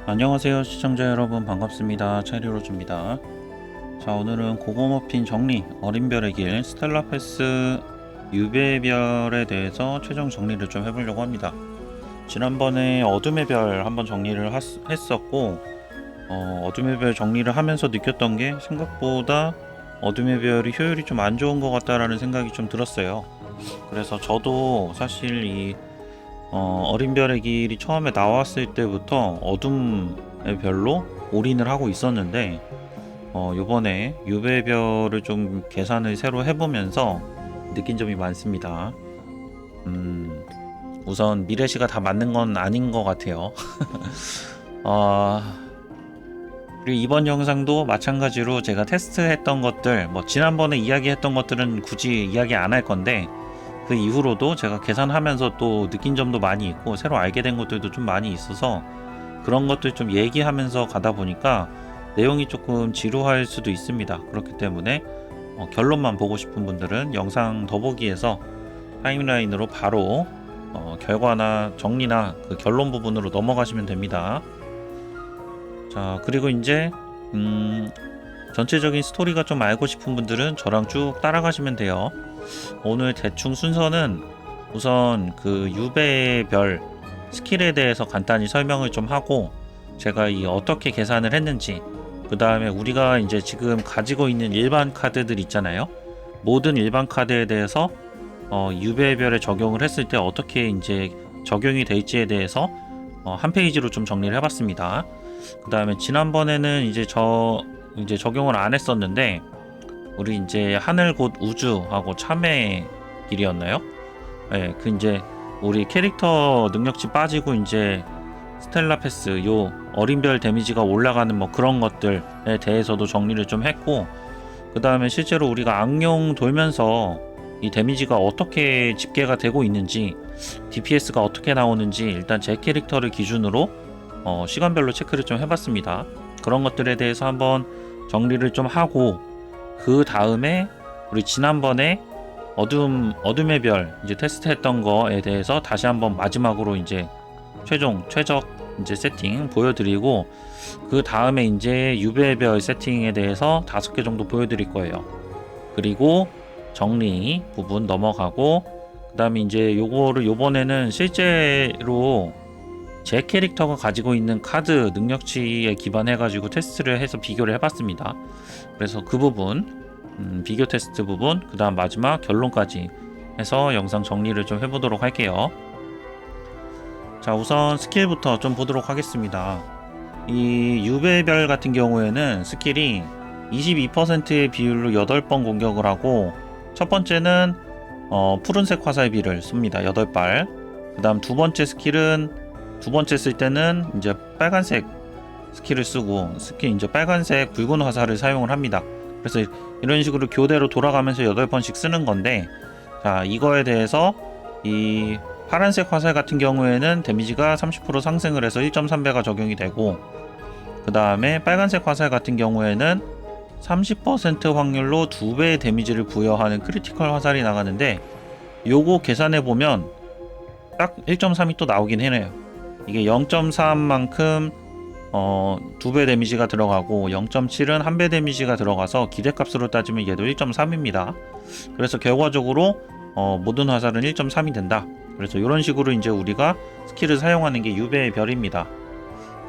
안녕하세요 시청자 여러분, 반갑습니다. 체리로즈입니다. 자, 오늘은 고고머핀 정리 어린별의 길 스텔라 패스 유배별에 대해서 최종 정리를 좀 해보려고 합니다. 지난번에 어둠의 별 한번 정리를 했었고, 어둠의 별 정리를 하면서 느꼈던 게 생각보다 어둠의 별이 효율이 좀 안 좋은 것 같다라는 생각이 좀 들었어요. 그래서 저도 사실 이 어린별의 길이 처음에 나왔을 때부터 어둠의 별로 올인을 하고 있었는데, 요번에 유배별을 좀 계산을 새로 해보면서 느낀 점이 많습니다. 우선 미래시가 다 맞는 건 아닌 것 같아요. 어, 그리고 이번 영상도 마찬가지로 제가 테스트했던 것들, 지난번에 이야기했던 것들은 굳이 이야기 안 할 건데, 그 이후로도 제가 계산하면서 또 느낀 점도 많이 있고 새로 알게 된 것들도 좀 많이 있어서 그런 것들 좀 얘기하면서 가다 보니까 내용이 조금 지루할 수도 있습니다. 그렇기 때문에 결론만 보고 싶은 분들은 영상 더보기에서 타임라인으로 바로 결과나 정리나 그 결론 부분으로 넘어가시면 됩니다. 자, 그리고 이제 전체적인 스토리가 좀 알고 싶은 분들은 저랑 쭉 따라가시면 돼요. 오늘 대충 순서는 우선 그 유배의 별 스킬에 대해서 간단히 설명을 좀 하고, 제가 이 어떻게 계산을 했는지, 그 다음에 우리가 이제 지금 가지고 있는 일반 카드들 있잖아요. 모든 일반 카드에 대해서 유배의 별에 적용을 했을 때 어떻게 이제 적용이 될지에 대해서 한 페이지로 좀 정리를 해봤습니다. 그 다음에 지난번에는 이제 적용을 안 했었는데, 우리 이제 하늘 곧 우주하고 참의 길이었나요? 네, 그 이제 우리 캐릭터 능력치 빠지고 이제 스텔라 패스 요 어린별 데미지가 올라가는 그런 것들에 대해서도 정리를 좀 했고, 그 다음에 실제로 우리가 악령 돌면서 이 데미지가 어떻게 집계가 되고 있는지, DPS가 어떻게 나오는지 일단 제 캐릭터를 기준으로 시간별로 체크를 좀 해봤습니다. 그런 것들에 대해서 한번 정리를 좀 하고, 그 다음에 우리 지난번에 어둠의 별 이제 테스트했던 거에 대해서 다시 한번 마지막으로 이제 최적 이제 세팅 보여드리고, 그 다음에 이제 유배의 별 세팅에 대해서 5개 정도 보여드릴 거예요. 그리고 정리 부분 넘어가고, 그 다음에 이제 요거를 요번에는 실제로 제 캐릭터가 가지고 있는 카드 능력치에 기반해 가지고 테스트를 해서 비교를 해봤습니다. 그래서 그 부분 비교 테스트 부분, 그 다음 마지막 결론까지 해서 영상 정리를 좀 해보도록 할게요. 자, 우선 스킬부터 좀 보도록 하겠습니다. 이 유배별 같은 경우에는 스킬이 22%의 비율로 8번 공격을 하고, 첫 번째는 푸른색 화살비를 씁니다. 8발. 그 다음 두 번째 스킬은 두 번째 쓸 때는 이제 빨간색 스킬을 쓰고, 스킬 이제 빨간색 붉은 화살을 사용을 합니다. 그래서 이런 식으로 교대로 돌아가면서 8번씩 쓰는 건데, 자, 이거에 대해서 이 파란색 화살 같은 경우에는 데미지가 30% 상승을 해서 1.3배가 적용이 되고, 그 다음에 빨간색 화살 같은 경우에는 30% 확률로 2배의 데미지를 부여하는 크리티컬 화살이 나가는데, 요거 계산해보면 딱 1.3이 또 나오긴 해요. 이게 0.3만큼 2배 데미지가 들어가고, 0.7은 1배 데미지가 들어가서 기대값으로 따지면 얘도 1.3입니다. 그래서 결과적으로 모든 화살은 1.3이 된다. 그래서 이런 식으로 이제 우리가 스킬을 사용하는 게 유배의 별입니다.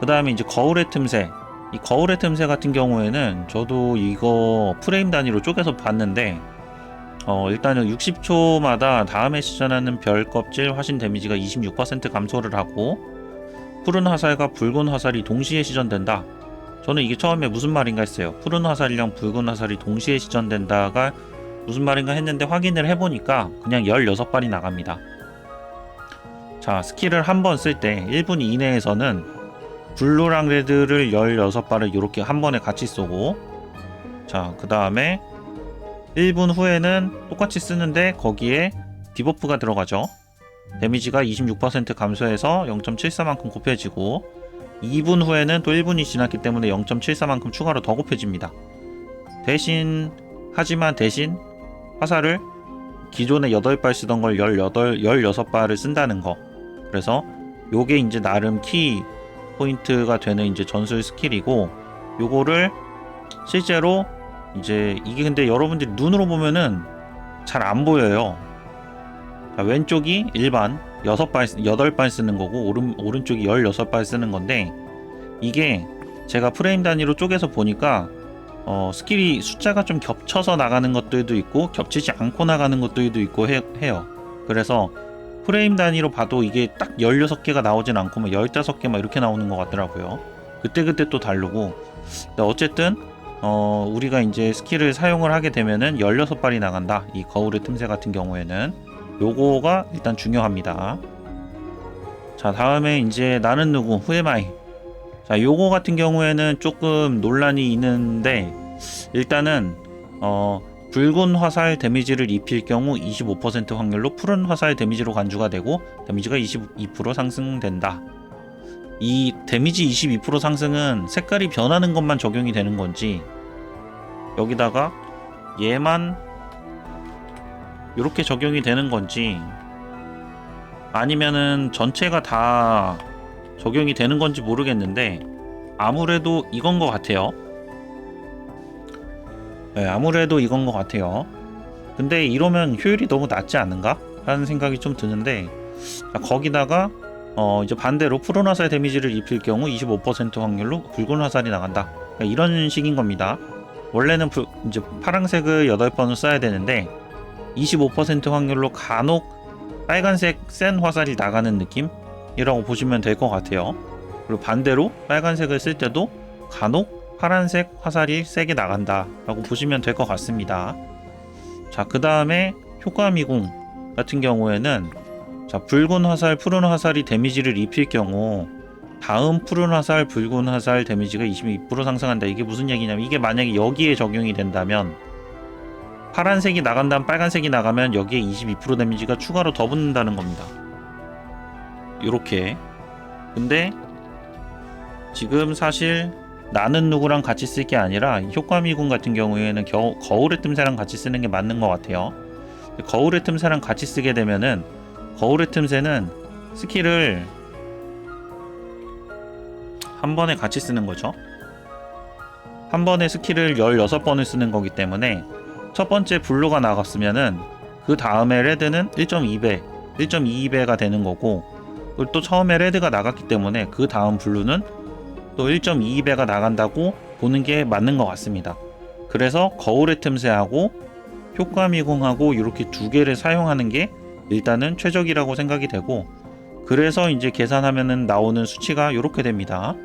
그 다음에 이제 거울의 틈새. 이 거울의 틈새 같은 경우에는 저도 이거 프레임 단위로 쪼개서 봤는데, 일단은 60초마다 다음에 시전하는 별 껍질 화신 데미지가 26% 감소를 하고, 푸른 화살과 붉은 화살이 동시에 시전된다. 저는 이게 처음에 무슨 말인가 했어요. 푸른 화살이랑 붉은 화살이 동시에 시전된다가 무슨 말인가 했는데, 확인을 해보니까 그냥 16발이 나갑니다. 자, 스킬을 한 번 쓸 때 1분 이내에서는 블루랑 레드를 16발을 이렇게 한 번에 같이 쏘고, 자, 그 다음에 1분 후에는 똑같이 쓰는데 거기에 디버프가 들어가죠. 데미지가 26% 감소해서 0.74만큼 곱해지고, 2분 후에는 또 1분이 지났기 때문에 0.74만큼 추가로 더 곱해집니다. 하지만 대신 화살을 기존에 8발 쓰던 걸 16발을 쓴다는 거. 그래서 요게 이제 나름 키 포인트가 되는 이제 전술 스킬이고, 요거를 실제로 이제 이게 근데 여러분들이 눈으로 보면은 잘 안 보여요. 자, 왼쪽이 일반 8발 쓰는 거고 오른쪽이 16발 쓰는 건데, 이게 제가 프레임 단위로 쪼개서 보니까 스킬이 숫자가 좀 겹쳐서 나가는 것들도 있고 겹치지 않고 나가는 것들도 있고 해요. 그래서 프레임 단위로 봐도 이게 딱 16개가 나오진 않고 뭐 15개 막 이렇게 나오는 것 같더라고요. 그때 또 다르고. 어쨌든 우리가 이제 스킬을 사용을 하게 되면은 16발이 나간다. 이 거울의 틈새 같은 경우에는 요거가 일단 중요합니다. 자, 다음에 이제 나는 누구 후에마이. 자, 요거 같은 경우에는 조금 논란이 있는데, 일단은 붉은 화살 데미지를 입힐 경우 25% 확률로 푸른 화살 데미지로 간주가 되고 데미지가 22% 상승된다. 이 데미지 22% 상승은 색깔이 변하는 것만 적용이 되는 건지, 여기다가 얘만 이렇게 적용이 되는 건지, 아니면은 전체가 다 적용이 되는 건지 모르겠는데, 아무래도 이건 것 같아요. 네, 아무래도 이건 것 같아요. 근데 이러면 효율이 너무 낮지 않은가? 라는 생각이 좀 드는데, 거기다가 이제 반대로 푸른 화살 데미지를 입힐 경우 25% 확률로 붉은 화살이 나간다. 그러니까 이런 식인 겁니다. 원래는 이제 파란색을 8번을 써야 되는데 25% 확률로 간혹 빨간색 센 화살이 나가는 느낌이라고 보시면 될 것 같아요. 그리고 반대로 빨간색을 쓸 때도 간혹 파란색 화살이 세게 나간다 라고 보시면 될 것 같습니다. 자, 그 다음에 효과 미궁 같은 경우에는, 자, 붉은 화살, 푸른 화살이 데미지를 입힐 경우 다음 푸른 화살, 붉은 화살 데미지가 22% 상승한다. 이게 무슨 얘기냐면, 이게 만약에 여기에 적용이 된다면 파란색이 나간 다음 빨간색이 나가면 여기에 22% 데미지가 추가로 더 붙는다는 겁니다. 요렇게. 근데 지금 사실 나는 누구랑 같이 쓸 게 아니라 효과 미군 같은 경우에는 거울의 틈새랑 같이 쓰는 게 맞는 것 같아요. 거울의 틈새랑 같이 쓰게 되면은, 거울의 틈새는 스킬을 한 번에 같이 쓰는 거죠. 한 번에 스킬을 16번을 쓰는 거기 때문에 첫 번째 블루가 나갔으면은 그 다음에 레드는 1.2배, 1.22배가 되는 거고, 그리고 또 처음에 레드가 나갔기 때문에 그 다음 블루는 또 1.22배가 나간다고 보는 게 맞는 것 같습니다. 그래서 거울의 틈새하고 효과 미궁하고 이렇게 두 개를 사용하는 게 일단은 최적이라고 생각이 되고, 그래서 이제 계산하면은 나오는 수치가 이렇게 됩니다.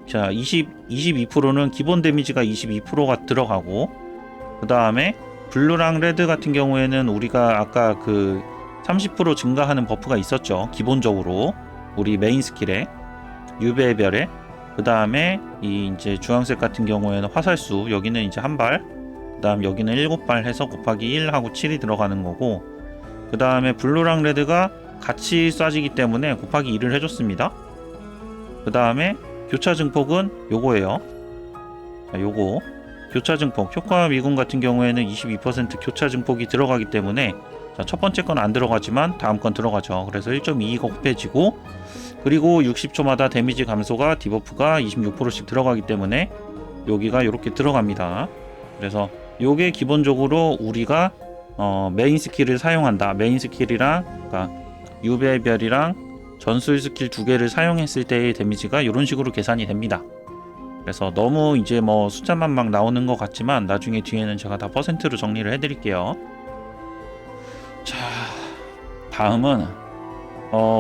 자, 22%는 기본 데미지가 22%가 들어가고, 그 다음에 블루랑 레드 같은 경우에는 우리가 아까 그 30% 증가하는 버프가 있었죠. 기본적으로 우리 메인 스킬에 유배의 별에. 그 다음에 이 이제 주황색 같은 경우에는 화살수, 여기는 이제 한 발, 그 다음 여기는 7발 해서 곱하기 1하고 7이 들어가는 거고, 그 다음에 블루랑 레드가 같이 쏴지기 때문에 곱하기 2를 해줬습니다. 그 다음에 교차 증폭은 요거예요. 자, 요거 교차 증폭, 효과 미군 같은 경우에는 22% 교차 증폭이 들어가기 때문에, 자, 첫 번째 건 안 들어가지만 다음 건 들어가죠. 그래서 1.22가 곱해지고, 그리고 60초마다 데미지 감소가 디버프가 26%씩 들어가기 때문에 여기가 이렇게 들어갑니다. 그래서 요게 기본적으로 우리가 메인 스킬을 사용한다. 메인 스킬이랑, 그러니까 유배의 별이랑 전술 스킬 두 개를 사용했을 때의 데미지가 이런 식으로 계산이 됩니다. 그래서 너무 이제 뭐 숫자만 막 나오는 것 같지만 나중에 뒤에는 제가 다 퍼센트로 정리를 해드릴게요. 자, 다음은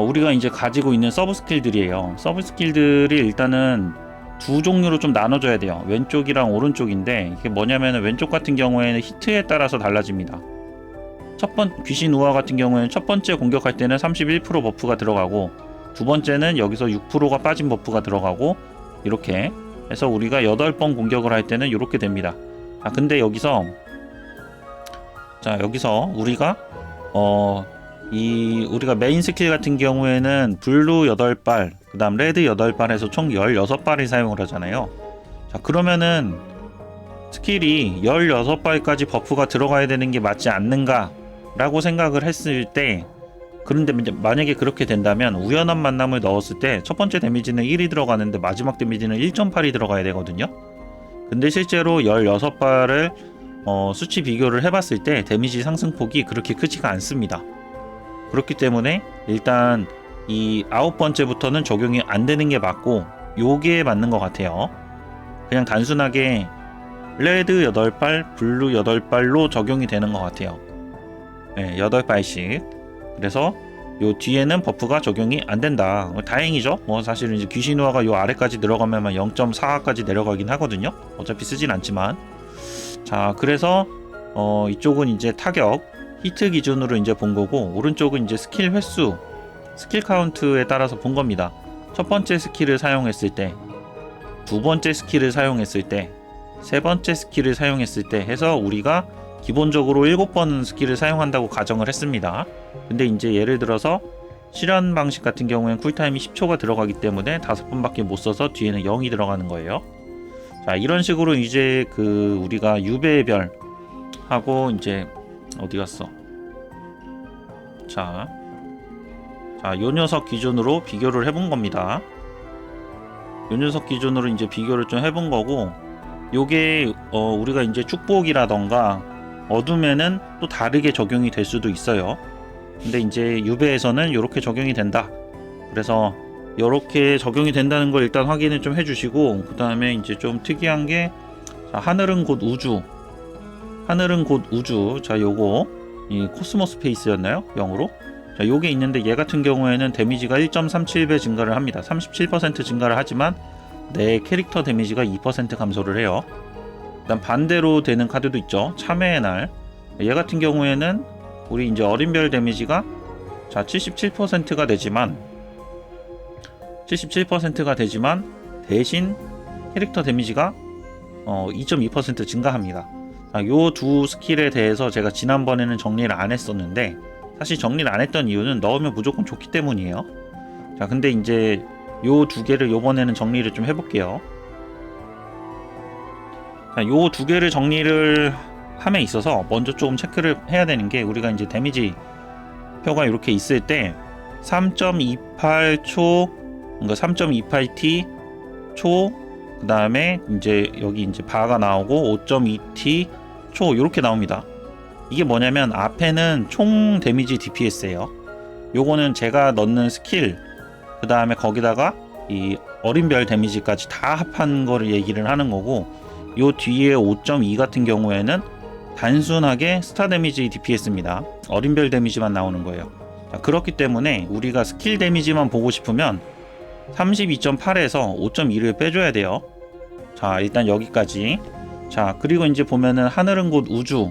우리가 이제 가지고 있는 서브 스킬들이에요. 서브 스킬들이 일단은 두 종류로 좀 나눠줘야 돼요. 왼쪽이랑 오른쪽인데, 이게 뭐냐면 왼쪽 같은 경우에는 히트에 따라서 달라집니다. 귀신 우화 같은 경우에는 첫 번째 공격할 때는 31% 버프가 들어가고, 두 번째는 여기서 6%가 빠진 버프가 들어가고, 이렇게 해서 우리가 8번 공격을 할 때는 이렇게 됩니다. 근데 여기서 우리가 우리가 메인 스킬 같은 경우에는 블루 8발, 그 다음 레드 8발 해서 총 16발을 사용을 하잖아요. 자, 그러면은 스킬이 16발까지 버프가 들어가야 되는 게 맞지 않는가 라고 생각을 했을 때, 그런데 만약에 그렇게 된다면 우연한 만남을 넣었을 때 첫 번째 데미지는 1이 들어가는데 마지막 데미지는 1.8이 들어가야 되거든요. 근데 실제로 16발을 수치 비교를 해봤을 때 데미지 상승폭이 그렇게 크지가 않습니다. 그렇기 때문에 일단 이 9번째부터는 적용이 안 되는 게 맞고 요게 맞는 것 같아요. 그냥 단순하게 레드 8발, 블루 8발로 적용이 되는 것 같아요. 네, 8발씩. 그래서 요 뒤에는 버프가 적용이 안 된다. 다행이죠. 뭐 사실은 이제 귀신우화가 요 아래까지 들어가면 0.4까지 내려가긴 하거든요. 어차피 쓰진 않지만. 자, 그래서 이쪽은 이제 타격, 히트 기준으로 이제 본 거고, 오른쪽은 이제 스킬 횟수, 스킬 카운트에 따라서 본 겁니다. 첫 번째 스킬을 사용했을 때, 두 번째 스킬을 사용했을 때, 세 번째 스킬을 사용했을 때 해서 우리가 기본적으로 7번 스킬을 사용한다고 가정을 했습니다. 근데 이제 예를 들어서 실현 방식 같은 경우에는 쿨타임이 10초가 들어가기 때문에 5번밖에 못 써서 뒤에는 0이 들어가는 거예요. 자, 이런 식으로 이제 그 우리가 유배의 별 하고 이제 어디 갔어? 자, 요 녀석 기준으로 비교를 해본 겁니다. 요 녀석 기준으로 이제 비교를 좀 해본 거고, 요게 우리가 이제 축복이라던가 어둠에는 또 다르게 적용이 될 수도 있어요. 근데 이제 유배에서는 이렇게 적용이 된다. 그래서 이렇게 적용이 된다는 걸 일단 확인을 좀 해주시고, 그 다음에 이제 좀 특이한 게, 자, 하늘은 곧 우주. 하늘은 곧 우주. 자, 요거 이 코스모 스페이스였나요? 영어로? 자, 요게 있는데 얘 같은 경우에는 데미지가 1.37배 증가를 합니다. 37% 증가를 하지만 내 캐릭터 데미지가 2% 감소를 해요. 일단 반대로 되는 카드도 있죠. 참회의 날. 얘 같은 경우에는 우리 이제 어린별 데미지가 자 77%가 되지만 77%가 되지만 대신 캐릭터 데미지가 2.2% 증가합니다. 요 두 스킬에 대해서 제가 지난번에는 정리를 안 했었는데, 사실 정리를 안 했던 이유는 넣으면 무조건 좋기 때문이에요. 자, 근데 이제 요 두 개를 요번에는 정리를 좀 해볼게요. 자, 요 두 개를 정리를 함에 있어서 먼저 조금 체크를 해야 되는 게, 우리가 이제 데미지 표가 이렇게 있을 때 3.28초, 그러니까 3.28t 초, 그 다음에 이제 여기 이제 바가 나오고 5.2t 초 이렇게 나옵니다. 이게 뭐냐면 앞에는 총 데미지 DPS예요. 요거는 제가 넣는 스킬, 그 다음에 거기다가 이 어린별 데미지까지 다 합한 거를 얘기를 하는 거고, 요 뒤에 5.2 같은 경우에는 단순하게 스타 데미지 DPS입니다. 어린별 데미지만 나오는 거예요. 자, 그렇기 때문에 우리가 스킬 데미지만 보고 싶으면 32.8에서 5.2를 빼줘야 돼요. 자, 일단 여기까지. 자, 그리고 이제 보면은 하늘은 곧 우주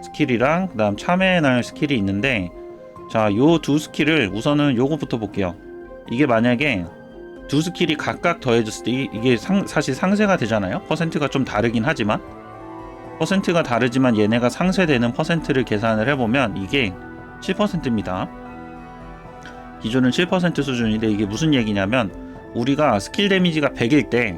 스킬이랑 그 다음 참회의 날 스킬이 있는데, 자, 요 두 스킬을 우선은 요거부터 볼게요. 이게 만약에 두 스킬이 각각 더해졌을 때 이게 사실 상쇄가 되잖아요. 퍼센트가 좀 다르긴 하지만, 퍼센트가 다르지만 얘네가 상쇄되는 퍼센트를 계산을 해보면 이게 7%입니다. 기준은 7% 수준인데, 이게 무슨 얘기냐면, 우리가 스킬 데미지가 100일 때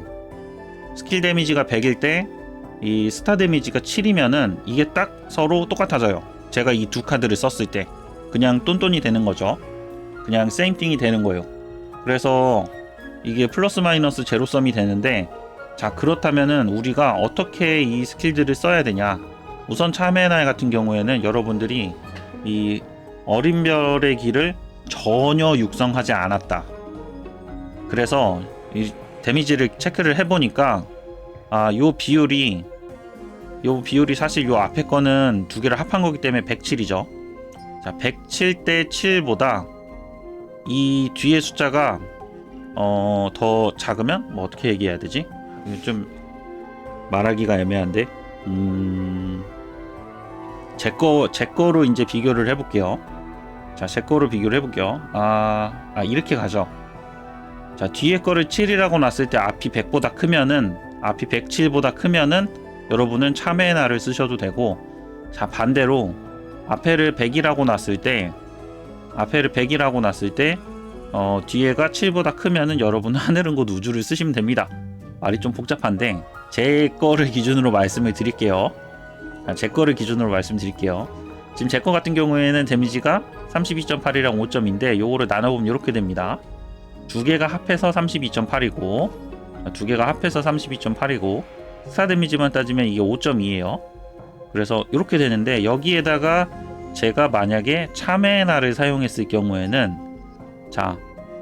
이 스타 데미지가 7이면은 이게 딱 서로 똑같아져요. 제가 이 두 카드를 썼을 때 그냥 똔똔이 되는 거죠. 그냥 세임띵이 되는 거예요. 그래서 이게 플러스 마이너스 제로섬이 되는데, 자, 그렇다면은 우리가 어떻게 이 스킬들을 써야 되냐. 우선 참회의 날 같은 경우에는 여러분들이 이 어린별의 길을 전혀 육성하지 않았다. 그래서 이 데미지를 체크를 해보니까 요 비율이 사실 요 앞에 거는 두 개를 합한 거기 때문에 107이죠. 자, 107 대 7보다 이 뒤에 숫자가 더 작으면 뭐 어떻게 얘기해야 되지? 이거 좀 말하기가 애매한데, 제 거로 이제 비교를 해볼게요. 자, 제 거로 비교를 해볼게요. 이렇게 가죠. 자, 뒤에 거를 7이라고 놨을 때 앞이 100보다 크면은, 앞이 107보다 크면은 여러분은 참회의 날을 쓰셔도 되고, 자, 반대로 앞에를 100이라고 놨을 때 뒤에가 7보다 크면은 여러분은 하늘은 곧 우주를 쓰시면 됩니다. 말이 좀 복잡한데 제 거를 기준으로 말씀을 드릴게요. 제 거를 기준으로 말씀드릴게요. 지금 제 거 같은 경우에는 데미지가 32.8이랑 5점인데 요거를 나눠보면 이렇게 됩니다. 두 개가 합해서 32.8이고 두 개가 합해서 32.8이고 스타 데미지만 따지면 이게 5.2예요. 그래서 이렇게 되는데 여기에다가 제가 만약에 참외나를 사용했을 경우에는 자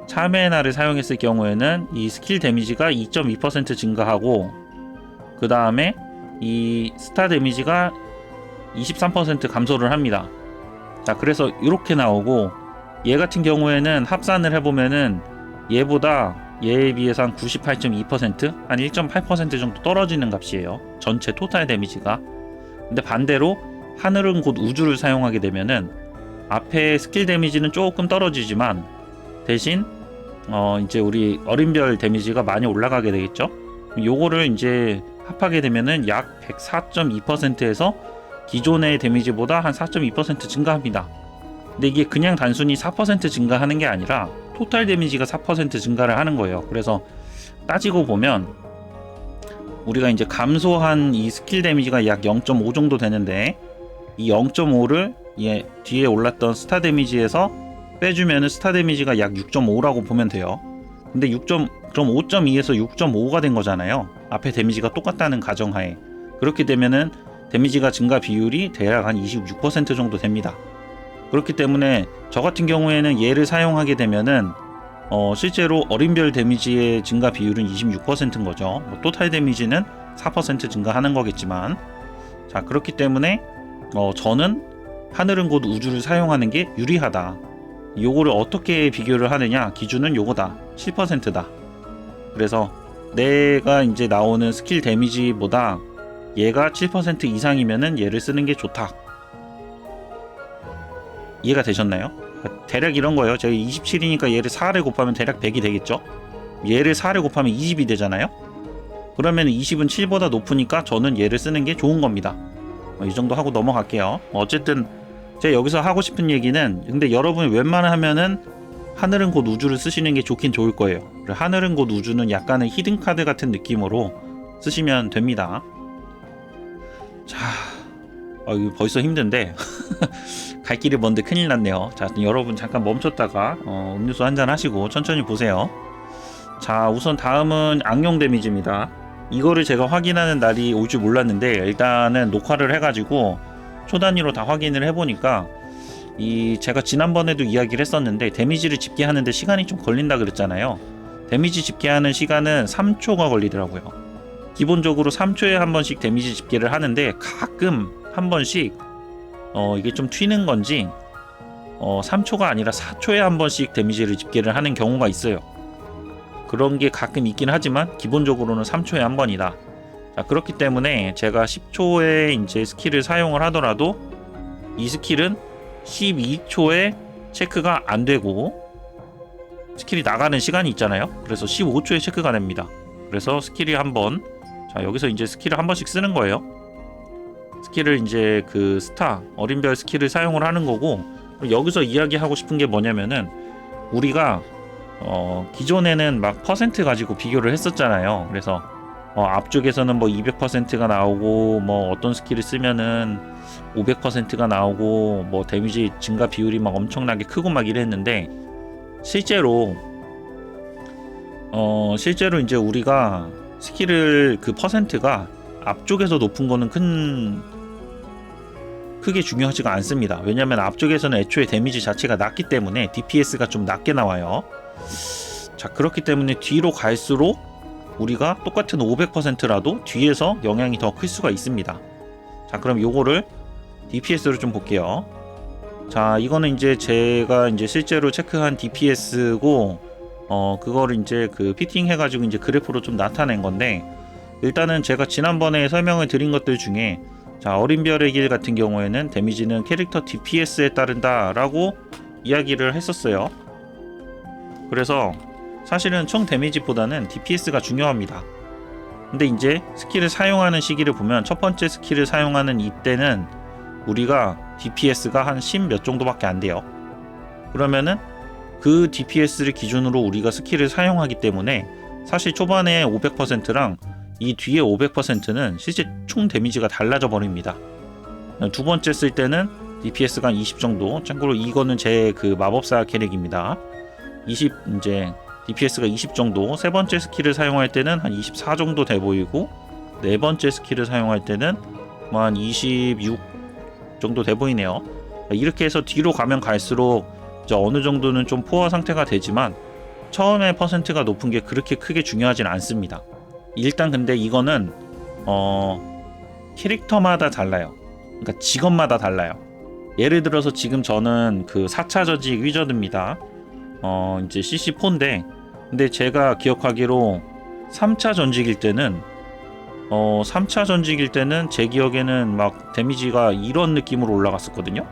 참외나를 사용했을 경우에는 이 스킬 데미지가 2.2% 증가하고 그 다음에 이 스타 데미지가 23% 감소를 합니다. 자 그래서 이렇게 나오고 얘 같은 경우에는 합산을 해보면은 얘에 비해서 한 98.2%? 한 1.8% 정도 떨어지는 값이에요. 전체 토탈 데미지가. 근데 반대로 하늘은 곧 우주를 사용하게 되면은 앞에 스킬 데미지는 조금 떨어지지만 대신 이제 우리 어린별 데미지가 많이 올라가게 되겠죠. 요거를 이제 합하게 되면은 약 104.2%에서 기존의 데미지보다 한 4.2% 증가합니다. 근데 이게 그냥 단순히 4% 증가하는 게 아니라 토탈 데미지가 4% 증가를 하는 거예요. 그래서 따지고 보면 우리가 이제 감소한 이 스킬 데미지가 약 0.5 정도 되는데 이 0.5를 뒤에 올랐던 스타 데미지에서 빼주면은 스타 데미지가 약 6.5라고 보면 돼요. 근데 그럼 5.2에서 6.5가 된 거잖아요. 앞에 데미지가 똑같다는 가정하에. 그렇게 되면은 데미지가 증가 비율이 대략 한 26% 정도 됩니다. 그렇기 때문에 저 같은 경우에는 얘를 사용하게 되면은 실제로 어린별 데미지의 증가 비율은 26%인 거죠. 토탈 데미지는 4% 증가하는 거겠지만 자 그렇기 때문에 저는 하늘은 곧 우주를 사용하는 게 유리하다. 요거를 어떻게 비교를 하느냐 기준은 요거다. 7%다. 그래서 내가 이제 나오는 스킬 데미지보다 얘가 7% 이상이면은 얘를 쓰는 게 좋다. 이해가 되셨나요? 그러니까 대략 이런 거예요. 제가 27이니까 얘를 4를 곱하면 대략 100이 되겠죠. 얘를 4를 곱하면 20이 되잖아요. 그러면 20은 7보다 높으니까 저는 얘를 쓰는 게 좋은 겁니다. 이 정도 하고 넘어갈게요. 어쨌든 제가 여기서 하고 싶은 얘기는 근데 여러분이 웬만하면은 하늘은 곧 우주를 쓰시는 게 좋긴 좋을 거예요. 하늘은 곧 우주는 약간의 히든 카드 같은 느낌으로 쓰시면 됩니다. 자, 이거 벌써 힘든데 갈 길이 먼데 큰일 났네요. 자, 여러분 잠깐 멈췄다가 음료수 한잔 하시고 천천히 보세요. 자, 우선 다음은 악령 데미지입니다. 이거를 제가 확인하는 날이 올 줄 몰랐는데 일단은 녹화를 해가지고 초단위로 다 확인을 해보니까 제가 지난번에도 이야기를 했었는데 데미지를 집계하는데 시간이 좀 걸린다 그랬잖아요. 데미지 집계하는 시간은 3초가 걸리더라고요. 기본적으로 3초에 한 번씩 데미지 집계를 하는데 가끔 한 번씩 이게 좀 튀는 건지 3초가 아니라 4초에 한 번씩 데미지를 집계를 하는 경우가 있어요. 그런 게 가끔 있긴 하지만 기본적으로는 3초에 한 번이다. 자, 그렇기 때문에 제가 10초에 이제 스킬을 사용을 하더라도 이 스킬은 12초에 체크가 안 되고 스킬이 나가는 시간이 있잖아요. 그래서 15초에 체크가 됩니다. 그래서 스킬이 한번 자 여기서 이제 스킬을 한 번씩 쓰는 거예요. 스킬을 이제 그 스타 어린별 스킬을 사용을 하는 거고 여기서 이야기하고 싶은 게 뭐냐면은 우리가 기존에는 막 퍼센트 가지고 비교를 했었잖아요. 그래서 앞쪽에서는 뭐 200%가 나오고 뭐 어떤 스킬을 쓰면은 500%가 나오고 뭐 데미지 증가 비율이 막 엄청나게 크고 막 이랬는데 실제로 이제 우리가 스킬을 그 퍼센트가 앞쪽에서 높은 거는 크게 중요하지가 않습니다. 왜냐면 앞쪽에서는 애초에 데미지 자체가 낮기 때문에 DPS가 좀 낮게 나와요. 자, 그렇기 때문에 뒤로 갈수록 우리가 똑같은 500%라도 뒤에서 영향이 더 클 수가 있습니다. 자, 그럼 요거를 DPS로 좀 볼게요. 자, 이거는 이제 제가 이제 실제로 체크한 DPS고 그거를 이제 그 피팅 해가지고 이제 그래프로 좀 나타낸 건데 일단은 제가 지난번에 설명을 드린 것들 중에 자, 어린별의 길 같은 경우에는 데미지는 캐릭터 DPS에 따른다 라고 이야기를 했었어요. 그래서 사실은 총 데미지보다는 DPS가 중요합니다. 근데 이제 스킬을 사용하는 시기를 보면 첫 번째 스킬을 사용하는 이때는 우리가 DPS가 한 10 몇 정도밖에 안 돼요. 그러면은 그 DPS를 기준으로 우리가 스킬을 사용하기 때문에 사실 초반에 500%랑 이 뒤에 500%는 실제 총 데미지가 달라져 버립니다. 두 번째 쓸 때는 DPS가 20 정도. 참고로 이거는 제 그 마법사 캐릭입니다. 20 이제 DPS가 20 정도. 세 번째 스킬을 사용할 때는 한 24 정도 돼 보이고, 네 번째 스킬을 사용할 때는 뭐 한 26 정도 돼 보이네요. 이렇게 해서 뒤로 가면 갈수록 이제 어느 정도는 좀 포화 상태가 되지만 처음에 퍼센트가 높은 게 그렇게 크게 중요하진 않습니다. 일단 근데 이거는 캐릭터마다 달라요. 그러니까 직업마다 달라요. 예를 들어서 지금 저는 그 4차 전직 위저드입니다. 이제 CC4인데, 근데 제가 기억하기로 3차 전직일 때는 3차 전직일 때는 제 기억에는 막 데미지가 이런 느낌으로 올라갔었거든요.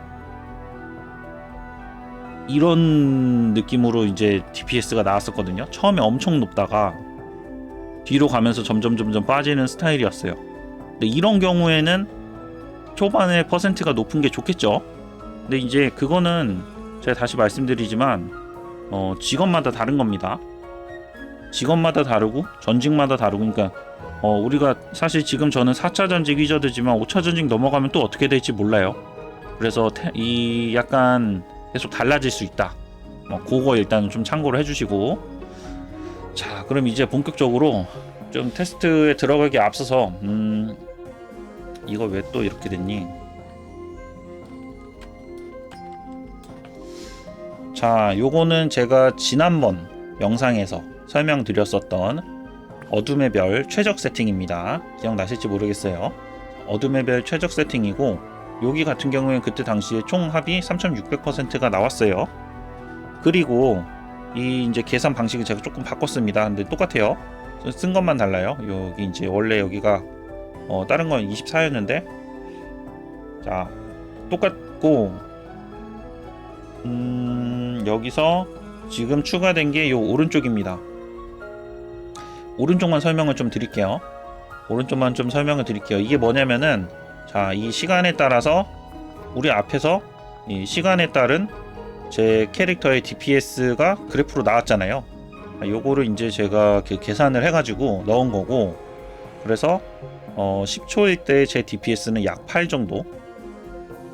이런 느낌으로 이제 DPS가 나왔었거든요. 처음에 엄청 높다가 뒤로 가면서 점점 빠지는 스타일이었어요. 근데 이런 경우에는 초반에 퍼센트가 높은 게 좋겠죠. 근데 이제 그거는 제가 다시 말씀드리지만 직업마다 다른 겁니다. 직업마다 다르고 전직마다 다르고, 그러니까 우리가 사실 지금 저는 4차 전직 위저드지만 5차 전직 넘어가면 또 어떻게 될지 몰라요. 그래서 이 약간 계속 달라질 수 있다. 그거 일단 좀 참고를 해주시고, 자 그럼 이제 본격적으로 좀 테스트에 들어가기 앞서서 이거 왜 또 이렇게 됐니? 자, 요거는 제가 지난번 영상에서 설명드렸었던 어둠의 별 최적 세팅입니다. 기억나실지 모르겠어요. 어둠의 별 최적 세팅이고, 여기 같은 경우에는 그때 당시에 총 합이 3600%가 나왔어요. 그리고 이 이제 계산 방식을 제가 조금 바꿨습니다. 근데 똑같아요. 쓴 것만 달라요. 여기 이제 원래 여기가 다른 건 24였는데, 자 똑같고, 여기서 지금 추가된 게 요 오른쪽입니다. 오른쪽만 설명을 좀 드릴게요. 오른쪽만 좀 설명을 드릴게요. 이게 뭐냐면은, 자, 이 시간에 따라서 우리 앞에서 이 시간에 따른 제 캐릭터의 DPS가 그래프로 나왔잖아요. 요거를 이제 제가 계산을 해가지고 넣은 거고, 그래서 10초일 때 제 DPS는 약 8 정도.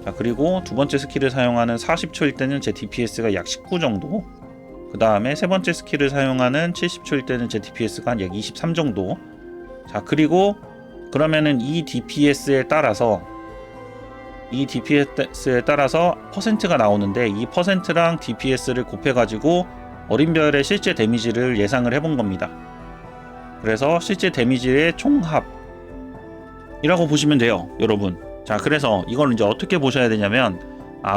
자, 그리고 두 번째 스킬을 사용하는 40초일 때는 제 DPS가 약 19 정도. 그 다음에 세 번째 스킬을 사용하는 70초일 때는 제 DPS가 한 약 23 정도. 자, 그리고 그러면은 이 DPS에 따라서 퍼센트가 나오는데, 이 퍼센트랑 DPS를 곱해가지고 어린별의 실제 데미지를 예상을 해본 겁니다. 그래서 실제 데미지의 총합이라고 보시면 돼요, 여러분. 자, 그래서 이걸 이제 어떻게 보셔야 되냐면,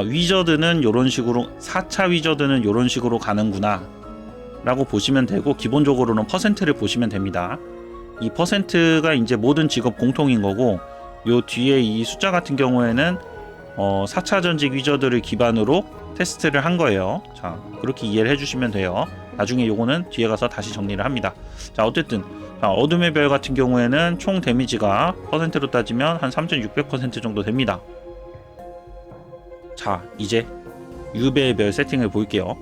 위저드는 요런 식으로, 4차 위저드는 요런 식으로 가는구나 라고 보시면 되고, 기본적으로는 퍼센트를 보시면 됩니다. 이 퍼센트가 이제 모든 직업 공통인 거고, 요 뒤에 이 숫자 같은 경우에는 4차 전직 위저드를 기반으로 테스트를 한 거예요. 자, 그렇게 이해를 해주시면 돼요. 나중에 요거는 뒤에 가서 다시 정리를 합니다. 자, 어쨌든 어둠의 별 같은 경우에는 총 데미지가 퍼센트로 따지면 한 3600% 정도 됩니다. 자, 이제 유배의 별 세팅을 볼게요.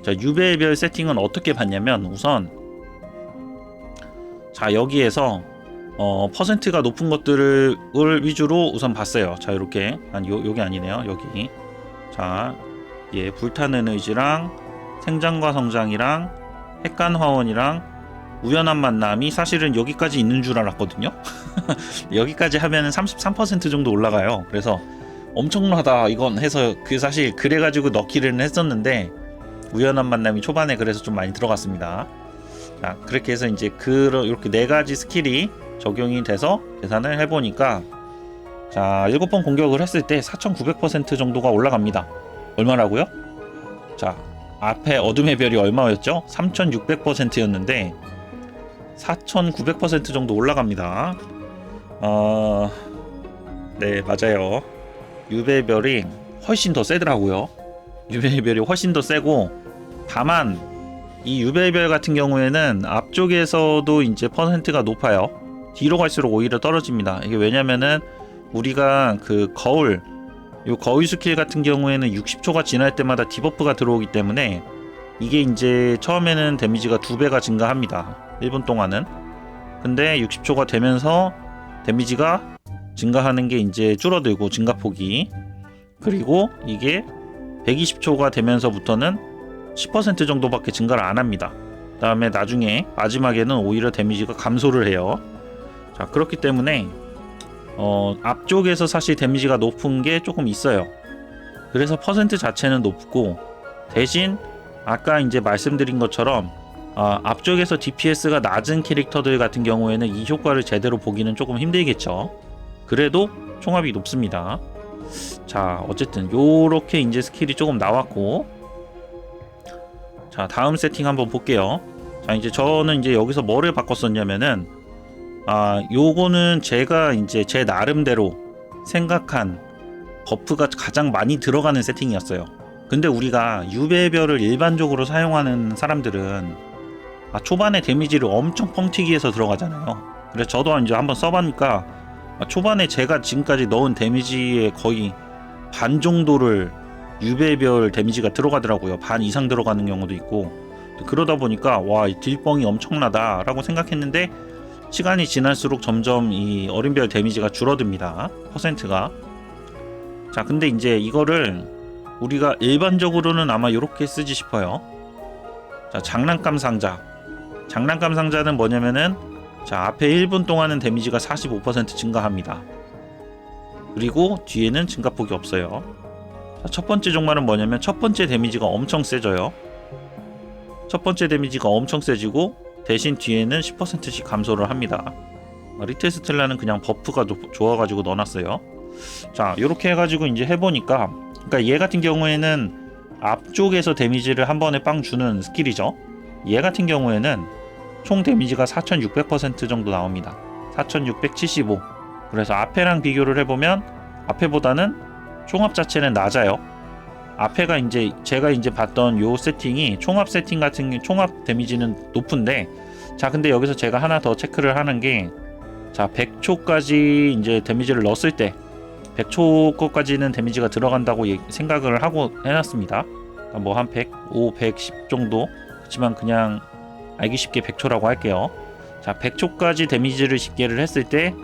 자, 유배의 별 세팅은 어떻게 봤냐면, 우선 자, 여기에서 퍼센트가 높은 것들을 위주로 우선 봤어요. 자, 이렇게 여기 아니네요. 여기. 자, 예, 불타는 의지랑 생장과 성장이랑 핵간화원이랑 우연한 만남이 사실은 여기까지 있는 줄 알았거든요. 여기까지 하면은 33% 정도 올라가요. 그래서 엄청나다 이건 해서 사실 그래가지고 넣기를 했었는데, 우연한 만남이 초반에 그래서 좀 많이 들어갔습니다. 자, 그렇게 해서 이제 이렇게 4가지 스킬이 적용이 돼서 계산을 해보니까, 자, 7번 공격을 했을 때 4900% 정도가 올라갑니다. 얼마라고요? 자, 앞에 어둠의 별이 얼마였죠? 3600%였는데 4900% 정도 올라갑니다. 네, 맞아요. 유배의 별이 훨씬 더 세더라고요. 유배의 별이 훨씬 더 세고, 다만 이 유배의 별 같은 경우에는 앞쪽에서도 이제 퍼센트가 높아요. 뒤로 갈수록 오히려 떨어집니다. 이게 왜냐면은 우리가 그 거울 스킬 같은 경우에는 60초가 지날 때마다 디버프가 들어오기 때문에, 이게 이제 처음에는 데미지가 2배가 증가합니다. 1분 동안은. 근데 60초가 되면서 데미지가 증가하는 게 이제 줄어들고, 증가폭이. 그리고 이게 120초가 되면서부터는 10% 정도밖에 증가를 안 합니다. 그 다음에 나중에 마지막에는 오히려 데미지가 감소를 해요. 자, 그렇기 때문에 앞쪽에서 사실 데미지가 높은 게 조금 있어요. 그래서 퍼센트 자체는 높고, 대신 아까 이제 말씀드린 것처럼 앞쪽에서 DPS가 낮은 캐릭터들 같은 경우에는 이 효과를 제대로 보기는 조금 힘들겠죠. 그래도 총합이 높습니다. 자, 어쨌든 요렇게 이제 스킬이 조금 나왔고, 자, 다음 세팅 한번 볼게요. 자, 이제 저는 이제 여기서 뭐를 바꿨었냐면은 요거는 제가 이제 제 나름대로 생각한 버프가 가장 많이 들어가는 세팅이었어요. 근데 우리가 유배별을 일반적으로 사용하는 사람들은 초반에 데미지를 엄청 뻥튀기해서 들어가잖아요. 그래서 저도 이제 한번 써보니까 초반에 제가 지금까지 넣은 데미지의 거의 반 정도를 유배별 데미지가 들어가더라고요. 반 이상 들어가는 경우도 있고. 그러다 보니까 와, 딜뻥이 엄청나다 라고 생각했는데, 시간이 지날수록 점점 이 어린별 데미지가 줄어듭니다. 퍼센트가. 자, 근데 이제 이거를 우리가 일반적으로는 아마 이렇게 쓰지 싶어요. 자, 장난감 상자. 장난감 상자는 뭐냐면은, 자, 앞에 1분 동안은 데미지가 45% 증가합니다. 그리고 뒤에는 증가폭이 없어요. 자, 첫 번째 종말은 뭐냐면 첫 번째 데미지가 엄청 세져요. 첫 번째 데미지가 엄청 세지고 대신 뒤에는 10%씩 감소를 합니다. 리틀 스텔라는 그냥 버프가 좋아가지고 넣어놨어요. 자, 요렇게 해가지고 이제 해보니까, 그러니까 얘 같은 경우에는 앞쪽에서 데미지를 한 번에 빵 주는 스킬이죠. 얘 같은 경우에는 총 데미지가 4600% 정도 나옵니다. 4675. 그래서 앞에랑 비교를 해보면 앞에보다는 총합 자체는 낮아요. 앞에가 이제 제가 이제 봤던 요 세팅이 총합 세팅 같은 총합 데미지는 높은데, 자, 근데 여기서 제가 하나 더 체크를 하는 게, 자, 100초까지 이제 데미지를 넣었을 때 100초 거까지는 데미지가 들어간다고 생각을 하고 해놨습니다. 뭐 한 105, 110 정도. 그렇지만 그냥 알기 쉽게 100초라고 할게요. 자, 100초까지 데미지를 집계를 했을 때,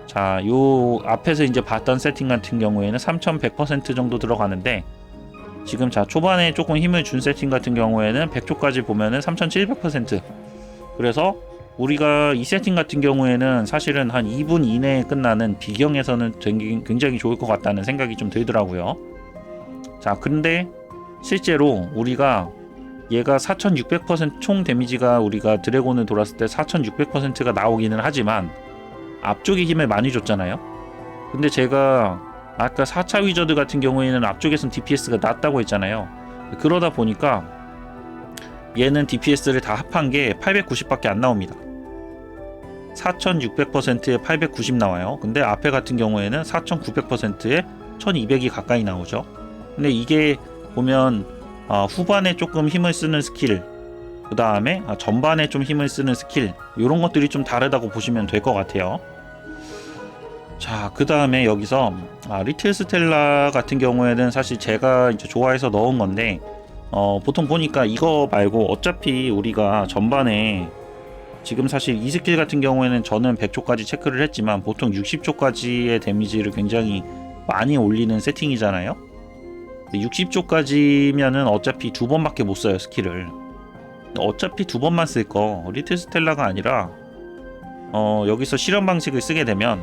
자, 요 앞에서 이제 봤던 세팅 같은 경우에는 3100% 정도 들어가는데, 지금 자, 초반에 조금 힘을 준 세팅 같은 경우에는 100초까지 보면은 3700%. 그래서 우리가 이 세팅 같은 경우에는 사실은 한 2분 이내에 끝나는 비경에서는 굉장히 좋을 것 같다는 생각이 좀 들더라고요. 자, 근데 실제로 우리가 얘가 4600% 총 데미지가 우리가 드래곤을 돌았을 때 4600%가 나오기는 하지만 앞쪽에 힘을 많이 줬잖아요. 근데 제가 아까 4차 위저드 같은 경우에는 앞쪽에선 DPS가 낮다고 했잖아요. 그러다 보니까 얘는 DPS를 다 합한 게 890밖에 안 나옵니다. 4600%에 890 나와요. 근데 앞에 같은 경우에는 4900%에 1200이 가까이 나오죠. 근데 이게 보면 후반에 조금 힘을 쓰는 스킬, 그 다음에 전반에 좀 힘을 쓰는 스킬, 이런 것들이 좀 다르다고 보시면 될 것 같아요. 자, 그 다음에 여기서 리틀 스텔라 같은 경우에는 사실 제가 이제 좋아해서 넣은 건데, 보통 보니까 이거 말고 어차피 우리가 전반에 지금 사실 이 스킬 같은 경우에는 저는 100초까지 체크를 했지만 보통 60초까지의 데미지를 굉장히 많이 올리는 세팅이잖아요. 60초까지면은 어차피 두 번밖에 못 써요, 스킬을. 어차피 두 번만 쓸 거 리틀 스텔라가 아니라 여기서 실험 방식을 쓰게 되면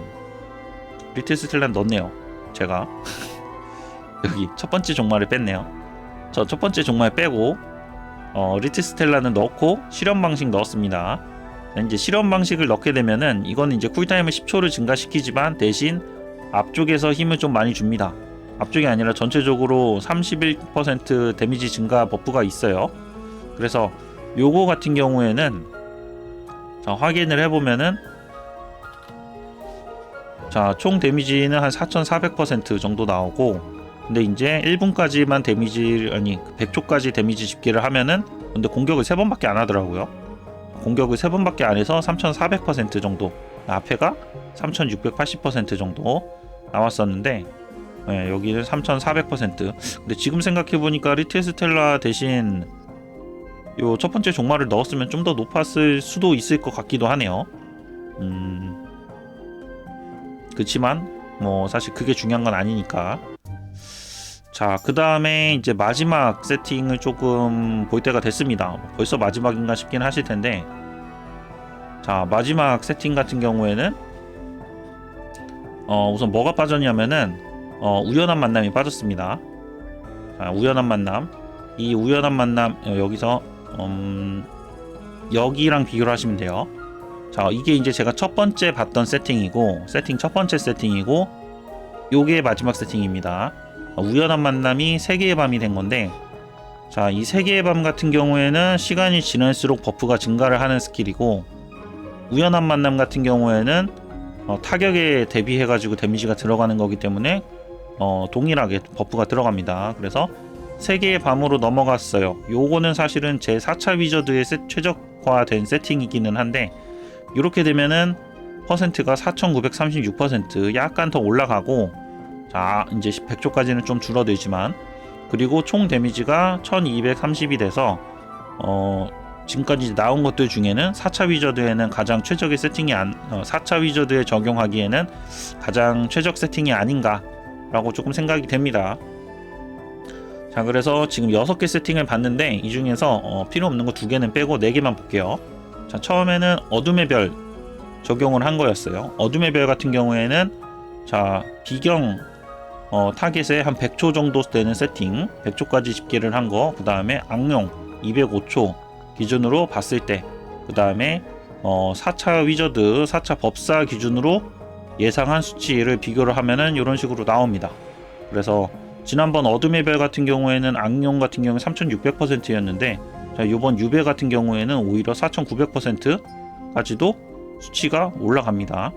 리틀 스텔라 넣었네요, 제가. 여기 첫 번째 종말을 뺐네요. 저 첫 번째 종말 빼고 리틀 스텔라는 넣고 실험 방식 넣었습니다. 이제 실험 방식을 넣게 되면은 이거는 이제 쿨타임을 10초를 증가시키지만 대신 앞쪽에서 힘을 좀 많이 줍니다. 앞쪽이 아니라 전체적으로 31% 데미지 증가 버프가 있어요. 그래서 요거 같은 경우에는 자, 확인을 해보면은 자, 총 데미지는 한 4400% 정도 나오고, 근데 이제 1분까지만 데미지, 아니 100초까지 데미지 집계를 하면은, 근데 공격을 3번밖에 안 하더라고요. 공격을 3번밖에 안 해서 3400% 정도, 앞에가 3680% 정도 나왔었는데, 네, 여기는 3400%. 근데 지금 생각해보니까 리틀 스텔라 대신 요 첫 번째 종말을 넣었으면 좀 더 높았을 수도 있을 것 같기도 하네요. 그치만 뭐 사실 그게 중요한 건 아니니까. 자, 그 다음에 이제 마지막 세팅을 조금 볼 때가 됐습니다. 벌써 마지막인가 싶긴 하실 텐데, 자, 마지막 세팅 같은 경우에는 우선 뭐가 빠졌냐면은 우연한 만남이 빠졌습니다. 자, 우연한 만남. 이 우연한 만남 여기서 여기랑 비교를 하시면 돼요. 자, 이게 이제 제가 첫 번째 봤던 세팅이고, 첫 번째 세팅이고, 요게 마지막 세팅입니다. 우연한 만남이 3개의 밤이 된 건데, 자, 이 3개의 밤 같은 경우에는 시간이 지날수록 버프가 증가를 하는 스킬이고, 우연한 만남 같은 경우에는 타격에 대비해가지고 데미지가 들어가는 거기 때문에 동일하게 버프가 들어갑니다. 그래서 3개의 밤으로 넘어갔어요. 요거는 사실은 제 4차 위저드의 최적화된 세팅이기는 한데, 이렇게 되면은 퍼센트가 4936% 약간 더 올라가고, 자, 이제 100초까지는 좀 줄어들지만, 그리고 총 데미지가 1230이 돼서 지금까지 나온 것들 중에는 4차 위저드에는 가장 최적의 세팅이 4차 위저드에 적용하기에는 가장 최적 세팅이 아닌가 라고 조금 생각이 됩니다. 자, 그래서 지금 6개 세팅을 봤는데, 이 중에서 필요 없는 거 2개는 빼고 4개만 볼게요. 자, 처음에는 어둠의 별 적용을 한 거였어요. 어둠의 별 같은 경우에는, 자, 비경 타겟에 한 100초 정도 되는 세팅, 100초까지 집계를 한 거, 그 다음에 악룡 205초 기준으로 봤을 때, 그 다음에 4차 위저드, 4차 법사 기준으로 예상한 수치를 비교를 하면은 이런 식으로 나옵니다. 그래서 지난번 어둠의 별 같은 경우에는 악룡 같은 경우에 3600%였는데, 자, 이번 유배 같은 경우에는 오히려 4900%까지도 수치가 올라갑니다.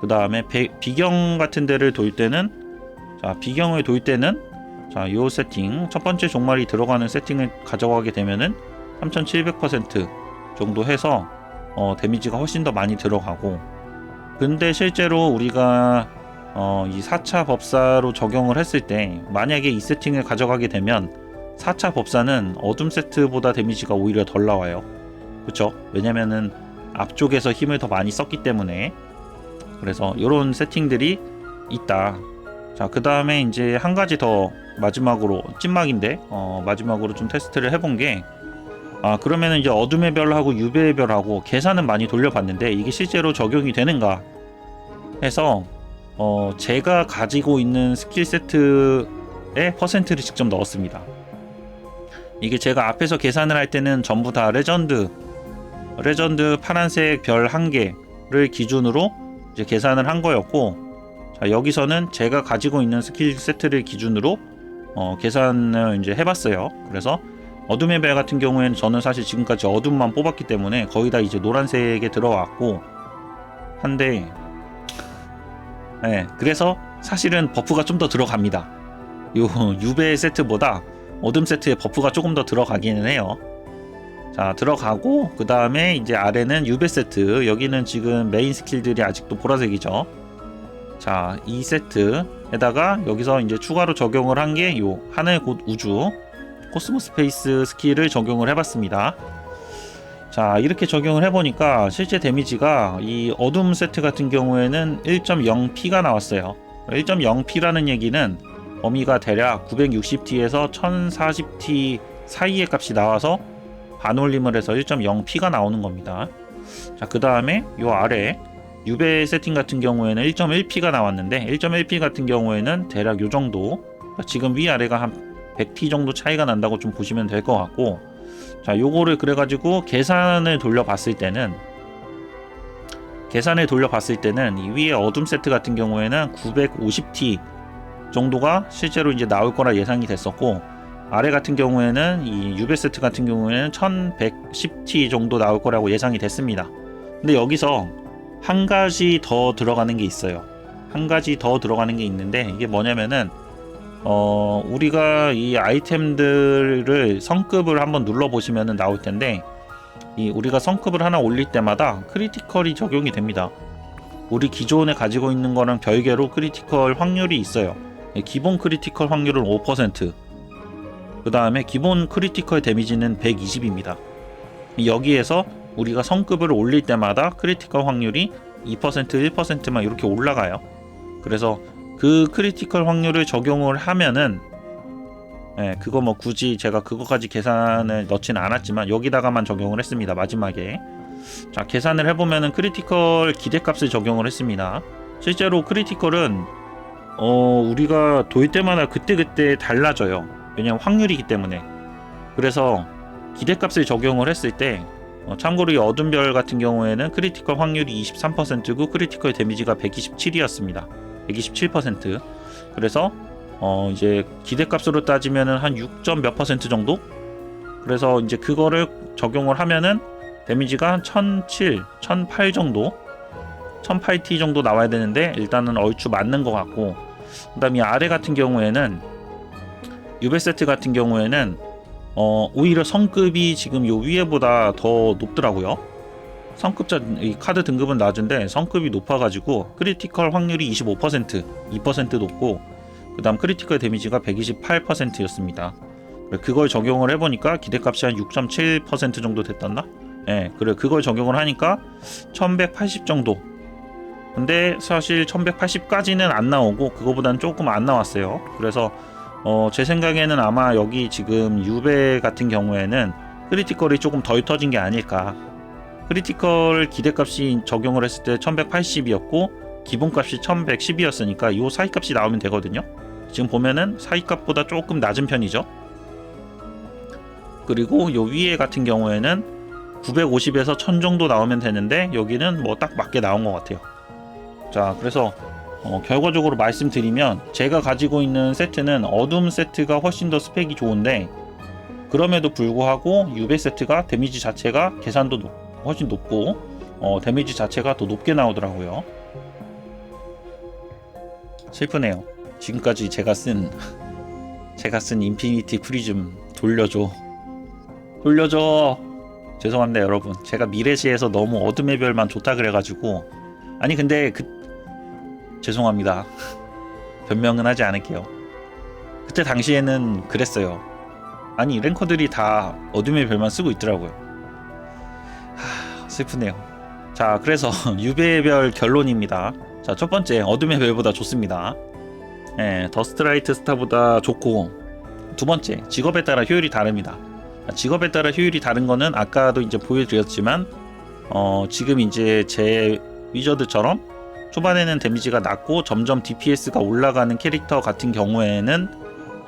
그 다음에 비경 같은 데를 돌 때는, 자, 비경을 돌 때는, 자, 요 세팅, 첫 번째 종말이 들어가는 세팅을 가져가게 되면은 3700% 정도 해서 데미지가 훨씬 더 많이 들어가고, 근데 실제로 우리가 이 4차 법사로 적용을 했을 때, 만약에 이 세팅을 가져가게 되면 4차 법사는 어둠 세트보다 데미지가 오히려 덜 나와요. 그쵸? 왜냐면은 앞쪽에서 힘을 더 많이 썼기 때문에. 그래서 이런 세팅들이 있다. 자, 그 다음에 이제 한 가지 더 마지막으로, 찐막인데 마지막으로 좀 테스트를 해본 게, 그러면은 이제 어둠의 별하고 유배의 별하고 계산은 많이 돌려봤는데, 이게 실제로 적용이 되는가 해서 제가 가지고 있는 스킬 세트의 퍼센트를 직접 넣었습니다. 이게 제가 앞에서 계산을 할 때는 전부 다 레전드 파란색 별 1개를 기준으로 이제 계산을 한 거였고, 자, 여기서는 제가 가지고 있는 스킬 세트를 기준으로 계산을 이제 해봤어요. 그래서 어둠의 별 같은 경우에는 저는 사실 지금까지 어둠만 뽑았기 때문에 거의 다 이제 노란색에 들어왔고 한데, 네, 그래서 사실은 버프가 좀 더 들어갑니다. 요 유배 세트보다 어둠 세트에 버프가 조금 더 들어가기는 해요. 자, 들어가고, 그 다음에 이제 아래는 유배 세트, 여기는 지금 메인 스킬들이 아직도 보라색이죠. 자, 이 세트에다가 여기서 이제 추가로 적용을 한 게 요 하늘 곧 우주 코스모스 페이스 스킬을 적용을 해봤습니다. 자, 이렇게 적용을 해보니까 실제 데미지가 이 어둠 세트 같은 경우에는 1.0P가 나왔어요. 1.0P라는 얘기는 범위가 대략 960T에서 1040T 사이의 값이 나와서 반올림을 해서 1.0P가 나오는 겁니다. 자, 그 다음에 요 아래 유배 세팅 같은 경우에는 1.1P가 나왔는데, 1.1P 같은 경우에는 대략 요 정도, 지금 위아래가 한 100T 정도 차이가 난다고 좀 보시면 될 것 같고, 자, 요거를 그래가지고 계산을 돌려봤을 때는 이 위에 어둠 세트 같은 경우에는 950T 정도가 실제로 이제 나올 거라 예상이 됐었고, 아래 같은 경우에는 이 유배 세트 같은 경우에는 1110T 정도 나올 거라고 예상이 됐습니다. 근데 여기서 한 가지 더 들어가는 게 있어요. 한 가지 더 들어가는 게 있는데, 이게 뭐냐면은 우리가 이 아이템들을 성급을 한번 눌러보시면 나올 텐데, 우리가 성급을 하나 올릴 때마다 크리티컬이 적용이 됩니다. 우리 기존에 가지고 있는 거랑 별개로 크리티컬 확률이 있어요. 기본 크리티컬 확률은 5%, 그 다음에 기본 크리티컬 데미지는 120입니다. 여기에서 우리가 성급을 올릴 때마다 크리티컬 확률이 2%, 1%만 이렇게 올라가요. 그래서 그 크리티컬 확률을 적용을 하면은 예, 그거 뭐 굳이 제가 그거까지 계산을 넣지는 않았지만 여기다가만 적용을 했습니다. 마지막에. 자, 계산을 해보면은 크리티컬 기대값을 적용을 했습니다. 실제로 크리티컬은 우리가 돌 때마다 그때그때 달라져요. 왜냐면 확률이기 때문에. 그래서 기대값을 적용을 했을 때 참고로 이 어둠별 같은 경우에는 크리티컬 확률이 23%고 크리티컬 데미지가 127이었습니다. 127%. 그래서 이제 기대값으로 따지면은 한 6점 몇 퍼센트 정도? 그래서 이제 그거를 적용을 하면은 데미지가 한 1007, 1008 정도? 1008T 정도 나와야 되는데 일단은 얼추 맞는 것 같고, 그 다음에 아래 같은 경우에는 유베 세트 같은 경우에는 오히려 성급이 지금 요 위에보다 더 높더라고요. 성급자 이 카드 등급은 낮은데 성급이 높아가지고 크리티컬 확률이 25%, 2% 높고, 그 다음 크리티컬 데미지가 128%였습니다. 그걸 적용을 해보니까 기대값이 한 6.7% 정도 됐었나? 예, 그래 그걸 적용을 하니까 1180 정도. 근데 사실 1180까지는 안 나오고 그거보단 조금 안 나왔어요. 그래서 제 생각에는 아마 여기 지금 유베 같은 경우에는 크리티컬이 조금 덜 터진 게 아닐까. 크리티컬 기대값이 적용을 했을 때 1180이었고 기본값이 1110이었으니까 요 사이값이 나오면 되거든요. 지금 보면은 사이값보다 조금 낮은 편이죠. 그리고 요 위에 같은 경우에는 950에서 1000 정도 나오면 되는데 여기는 뭐 딱 맞게 나온 것 같아요. 자, 그래서 결과적으로 말씀드리면 제가 가지고 있는 세트는 어둠 세트가 훨씬 더 스펙이 좋은데, 그럼에도 불구하고 유베 세트가 데미지 자체가 계산도 훨씬 높고 데미지 자체가 더 높게 나오더라고요. 슬프네요. 지금까지 제가 쓴 인피니티 프리즘 돌려줘. 죄송합니다 여러분. 제가 미래시에서 너무 어둠의 별만 좋다 그래가지고. 아니 근데 죄송합니다. 변명은 하지 않을게요. 그때 당시에는 그랬어요. 아니 랭커들이 다 어둠의 별만 쓰고 있더라고요. 슬프네요. 자, 그래서 유배의 별 결론입니다. 자, 첫 번째 어둠의 별보다 좋습니다. 예, 더스트라이트 스타보다 좋고, 두 번째 직업에 따라 효율이 다릅니다. 직업에 따라 효율이 다른 거는 아까도 이제 보여드렸지만 지금 이제 제 위저드처럼 초반에는 데미지가 낮고 점점 DPS가 올라가는 캐릭터 같은 경우에는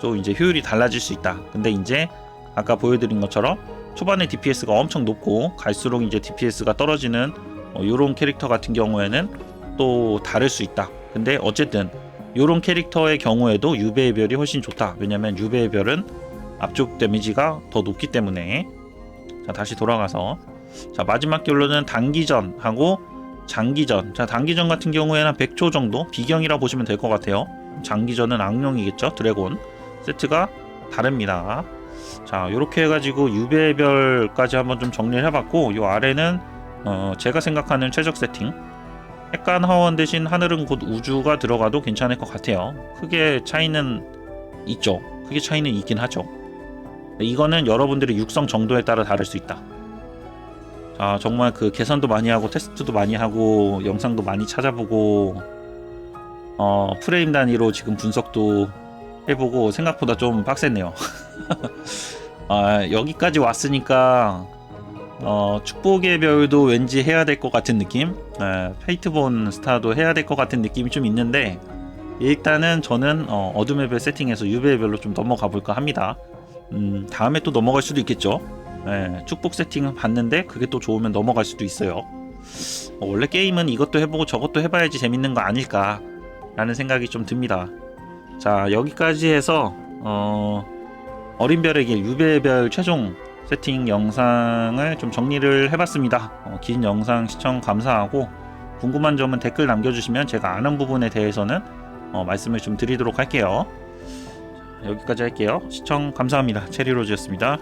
또 이제 효율이 달라질 수 있다. 근데 이제 아까 보여드린 것처럼 초반에 DPS가 엄청 높고 갈수록 이제 DPS가 떨어지는 요런 캐릭터 같은 경우에는 또 다를 수 있다. 근데 어쨌든 요런 캐릭터의 경우에도 유배의 별이 훨씬 좋다. 왜냐면 유배의 별은 앞쪽 데미지가 더 높기 때문에. 자, 다시 돌아가서 자, 마지막 결론은 단기전하고 장기전. 자, 단기전 같은 경우에는 한 100초 정도 비경이라 보시면 될 것 같아요. 장기전은 악령이겠죠. 드래곤 세트가 다릅니다. 자, 요렇게 해가지고 유배의 별까지 한번 좀 정리를 해봤고, 요 아래는 제가 생각하는 최적 세팅, 핵간 하원 대신 하늘은 곧 우주가 들어가도 괜찮을 것 같아요. 크게 차이는 있죠. 크게 차이는 있긴 하죠. 이거는 여러분들의 육성 정도에 따라 다를 수 있다. 자, 정말 그 계산도 많이 하고 테스트도 많이 하고 영상도 많이 찾아보고 프레임 단위로 지금 분석도 해보고 생각보다 좀 빡셌네요. 여기까지 왔으니까 축복의 별도 왠지 해야 될 것 같은 느낌, 페이트본 스타도 해야 될 것 같은 느낌이 좀 있는데, 일단은 저는 어둠의 별 세팅해서 유배의 별로 좀 넘어가 볼까 합니다. 다음에 또 넘어갈 수도 있겠죠. 축복 세팅 봤는데 그게 또 좋으면 넘어갈 수도 있어요. 원래 게임은 이것도 해보고 저것도 해봐야지 재밌는 거 아닐까 라는 생각이 좀 듭니다. 자, 여기까지 해서 어린 별의 길 유배의 별 최종 세팅 영상을 좀 정리를 해봤습니다. 긴 영상 시청 감사하고, 궁금한 점은 댓글 남겨주시면 제가 아는 부분에 대해서는 말씀을 좀 드리도록 할게요. 여기까지 할게요. 시청 감사합니다. 체리로즈였습니다.